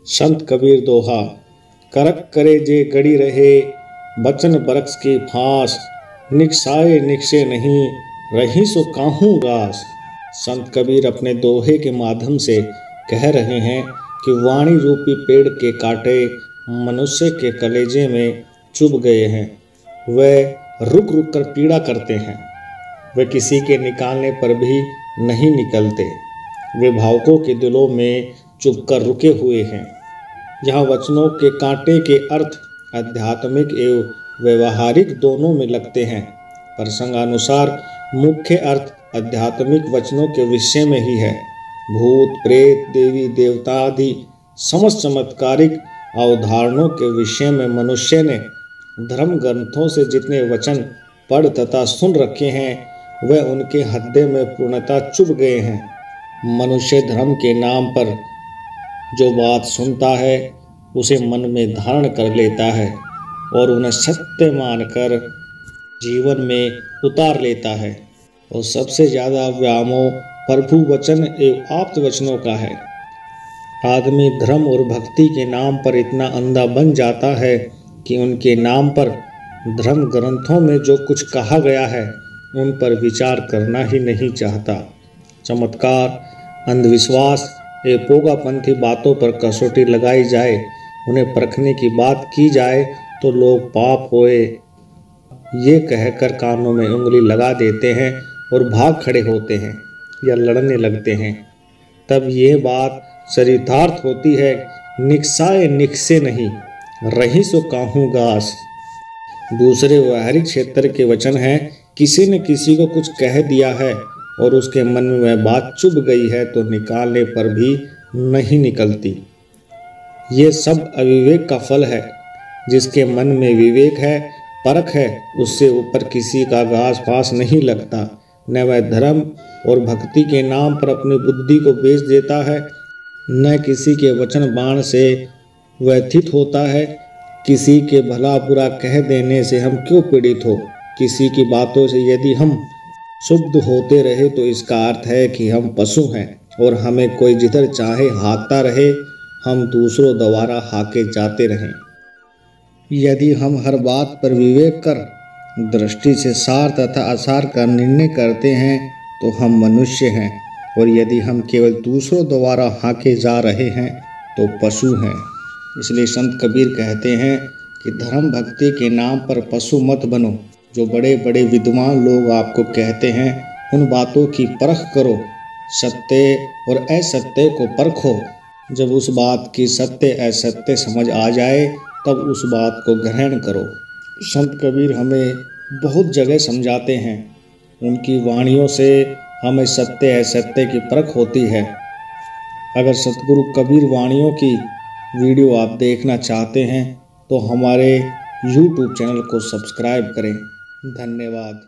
संत कबीर दोहा। करक करे जे गड़ी रहे, बचन बरक्स के फांस। निकसाए निकसे नहीं, रही सो काहूँ गास। संत कबीर अपने दोहे के माध्यम से कह रहे हैं कि वाणी रूपी पेड़ के कांटे मनुष्य के कलेजे में चुभ गए हैं। वह रुक रुक कर पीड़ा करते हैं। वे किसी के निकालने पर भी नहीं निकलते। वे भावुकों के दिलों में चुभकर रुके हुए हैं। यहाँ वचनों के कांटे के अर्थ आध्यात्मिक एवं व्यवहारिक दोनों में लगते हैं। प्रसंगानुसार मुख्य अर्थ आध्यात्मिक वचनों के विषय में ही है। भूत प्रेत देवी देवता आदि समस्त चमत्कारिक अवधारणों के विषय में मनुष्य ने धर्म ग्रंथों से जितने वचन पढ़ तथा सुन रखे हैं वह उनके हृदय में पूर्णतः चुभ गए हैं। मनुष्य धर्म के नाम पर जो बात सुनता है उसे मन में धारण कर लेता है और उन्हें सत्य मानकर जीवन में उतार लेता है। और सबसे ज़्यादा व्यामोह प्रभु वचन एवं आप्त वचनों का है। आदमी धर्म और भक्ति के नाम पर इतना अंधा बन जाता है कि उनके नाम पर धर्म ग्रंथों में जो कुछ कहा गया है उन पर विचार करना ही नहीं चाहता। चमत्कार, अंधविश्वास एवं पोगापंथी बातों पर कसौटी लगाई जाए, उन्हें परखने की बात की जाए तो लोग पाप होए ये कहकर कानों में उंगली लगा देते हैं और भाग खड़े होते हैं या लड़ने लगते हैं। तब ये बात चरितार्थ होती है, निकसाए निकसे नहीं, रही सो काहूँ गास। दूसरे व्यवहारिक क्षेत्र के वचन हैं, किसी ने किसी को कुछ कह दिया है और उसके मन में वह बात चुभ गई है तो निकालने पर भी नहीं निकलती। ये सब अविवेक का फल है। जिसके मन में विवेक है, परख है, उससे ऊपर किसी का घास पास नहीं लगता। न वह धर्म और भक्ति के नाम पर अपनी बुद्धि को बेच देता है, न किसी के वचन बाण से व्यथित होता है। किसी के भला बुरा कह देने से हम क्यों पीड़ित हो। किसी की बातों से यदि हम शुद्ध होते रहे तो इसका अर्थ है कि हम पशु हैं और हमें कोई जिधर चाहे हाँकता रहे, हम दूसरों द्वारा हाके जाते रहें। यदि हम हर बात पर विवेक कर दृष्टि से सार तथा असार का निर्णय करते हैं तो हम मनुष्य हैं, और यदि हम केवल दूसरों द्वारा हाके जा रहे हैं तो पशु हैं। इसलिए संत कबीर कहते हैं कि धर्म भक्ति के नाम पर पशु मत बनो। जो बड़े बड़े विद्वान लोग आपको कहते हैं उन बातों की परख करो, सत्य और असत्य को परखो। जब उस बात की सत्य असत्य समझ आ जाए तब उस बात को ग्रहण करो। संत कबीर हमें बहुत जगह समझाते हैं। उनकी वाणियों से हमें सत्य असत्य की परख होती है। अगर सतगुरु कबीर वाणियों की वीडियो आप देखना चाहते हैं तो हमारे YouTube चैनल को सब्सक्राइब करें। धन्यवाद।